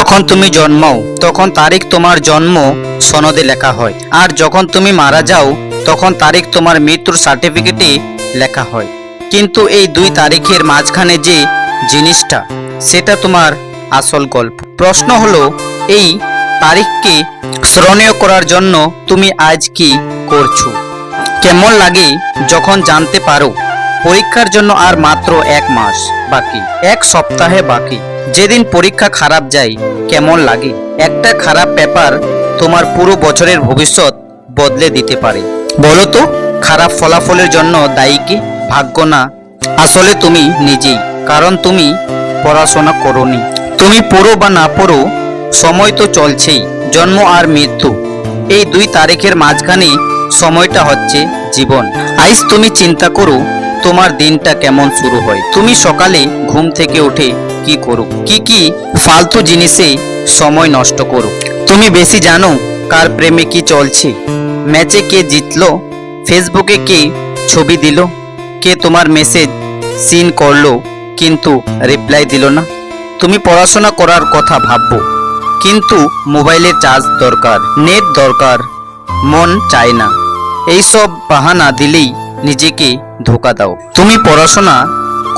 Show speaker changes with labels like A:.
A: যখন তুমি জন্মাও তখন তারিখ তোমার জন্ম সনদে লেখা হয়, আর যখন তুমি মারা যাও তখন তারিখ তোমার মৃত্যুর সার্টিফিকেটে লেখা হয়। কিন্তু এই দুই তারিখের মাঝখানে যে জিনিসটা, সেটা তোমার আসল গল্প। প্রশ্ন হলো, এই তারিখকে স্মরণীয় করার জন্য তুমি আজ কি করছো? কেমন লাগে যখন জানতে পারো পরীক্ষার জন্য আর মাত্র 1 মাস বাকি, 1 সপ্তাহে বাকি। যেদিন পরীক্ষা খারাপ যায় কেমন লাগে? একটা খারাপ পেপার তোমার পুরো বছরের ভবিষ্যৎ বদলে দিতে পারে। বলো তো, খারাপ ফলাফলের জন্য দায়ী কি? ভাগ্য না, আসলে তুমি নিজেই। কারণ তুমি পড়াশোনা করোনি। তুমি পড়ো বা না পড়ো, সময় তো চলছেই। জন্ম আর মৃত্যু, এই দুই তারিখের মাঝখানে সময়টা হচ্ছে জীবন। আজ তুমি চিন্তা করো তোমার দিনটা কেমন শুরু হয়। তুমি সকালে ঘুম থেকে উঠে কি করো? কি ফালতু জিনিসে সময় নষ্ট করো? তুমি বেশি জানো কার প্রেমে কি চলছে, ম্যাচে কে জিতলো, ফেসবুকে কে ছবি দিল, কে তোমার মেসেজ সিন করলো কিন্তু রিপ্লাই দিল না। তুমি পড়াশোনা করার কথা ভাববো, কিন্তু মোবাইলে চার্জ দরকার, নেট দরকার, মন চায় না। এইসব বাহানা দিলেই নিজেকে ধোকা দাও। তুমি পড়াশোনা